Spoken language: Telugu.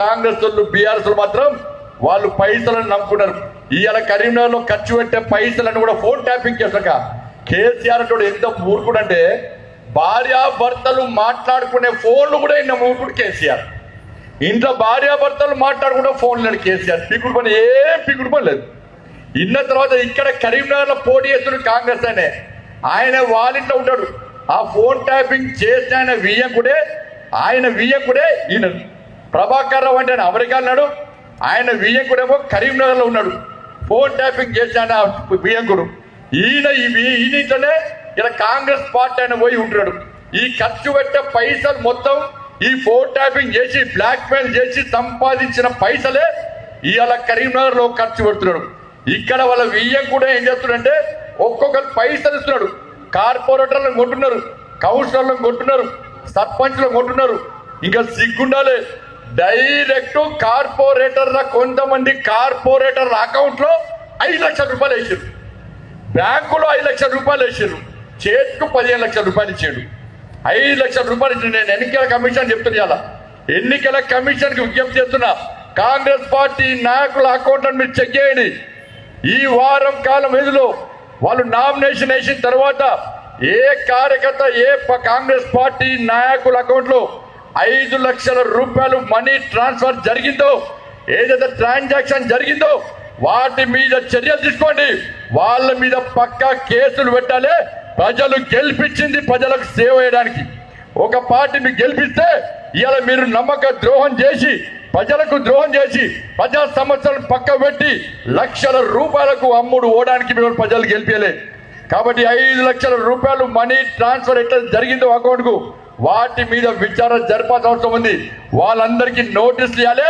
కాంగ్రెస్ వాళ్ళు బీఆర్ఎస్ మాత్రం వాళ్ళు పైసలను నమ్ముకున్నారు. ఇవాళ కరీంనగర్ లో ఖర్చు పెట్టే పైసలను కూడా ఫోన్ ట్యాపింగ్ చేశాక కేసీఆర్ అంటే ఎంత మూర్ఖుడంటే భార్యాభర్తలు మాట్లాడుకునే ఫోన్లు కూడా ఇన్న మూర్ఖుడు కేసీఆర్. ఇంట్లో భార్యాభర్తలు మాట్లాడుకునే ఫోన్లు లేడు కేసీఆర్. పిగుడు పని ఏం పిగుడు పని లేదు. ఇన్న తర్వాత ఇక్కడ కరీంనగర్ లో పోటీ చేస్తున్న కాంగ్రెస్ ఆయన వాళ్ళింట్లో ఉంటాడు. ఆ ఫోన్ ట్యాపింగ్ చేసిన ఆయన వియ్యంకుడే ఈయన ప్రభాకర్ రావు అంటే ఆయన అమెరికా ఉన్నాడు. ఆయన వియ్యంకుడేమో కరీంనగర్ లో ఉన్నాడు. ఫోన్ ట్యాపింగ్ చేసిన వియ్యంకుడు ఈయననే ఇలా కాంగ్రెస్ పార్టీ ఆయన పోయి ఉంటున్నాడు. ఈ ఖర్చు పెట్టే పైసలు మొత్తం ఈ ఫోన్ ట్యాపింగ్ చేసి బ్లాక్ మెయిల్ చేసి సంపాదించిన పైసలే ఇవాళ కరీంనగర్ లో ఖర్చు పెడుతున్నాడు. ఇక్కడ వాళ్ళ వియ్యంకుడే ఏం చేస్తున్నాడంటే ఒక్కొక్కరు పైసలు ఇస్తున్నాడు. కార్పొరేటర్లను కొంటున్నారు, కౌన్సిలర్లను కొంటున్నారు, సర్పంచ్లను కొంటున్నారు. ఇంకా సిగ్గుండాలి. డైరెక్ట్ కార్పొరేటర్ల కొంతమంది కార్పొరేటర్ల అకౌంట్ లో 5 లక్షల రూపాయలు వేసారు. బ్యాంకులో 5 లక్షల రూపాయలు వేసారు. చేతికి 15 లక్షల రూపాయలు ఇచ్చాడు. 5 లక్షల రూపాయలు ఇచ్చి నేను ఎన్నికల కమిషన్ చెప్తున్నా. ఎన్నికల కమిషన్ కి విజ్ఞప్తి చేస్తున్నా, కాంగ్రెస్ పార్టీ నాయకుల అకౌంట్లను మీరు చెక్ చేయండి. ఈ వారం కాలం వ్యవధిలో వాళ్ళు నామినేషన్ వేసిన తర్వాత ఏ కార్యకర్త కాంగ్రెస్ పార్టీ నాయకుల అకౌంట్ లో 5 లక్షల రూపాయలు మనీ ట్రాన్స్ఫర్ జరిగిందో, ఏదైతే ట్రాన్సాక్షన్ జరిగిందో వాటి మీద చర్యలు తీసుకోండి. వాళ్ళ మీద పక్కా కేసులు పెట్టాలి. ప్రజలు గెలిపించింది ప్రజలకు సేవ చేయడానికి. ఒక పార్టీని గెలిపిస్తే ఇవాళ మీరు నమ్మక ద్రోహం చేసి ప్రజలకు ద్రోహం చేసి ప్రజా సమస్యలను పక్క పెట్టి లక్షల రూపాయలకు అమ్ముడు ఓడానికి మేము ప్రజలు గెలిపేయలే. కాబట్టి 5 లక్షల రూపాయలు మనీ ట్రాన్స్ఫర్ ఎట్లా జరిగిందో అకౌంట్ కు వాటి మీద విచారణ జరపాల్సిన అవసరం ఉంది. వాళ్ళందరికీ నోటీసులు ఇవ్వాలి.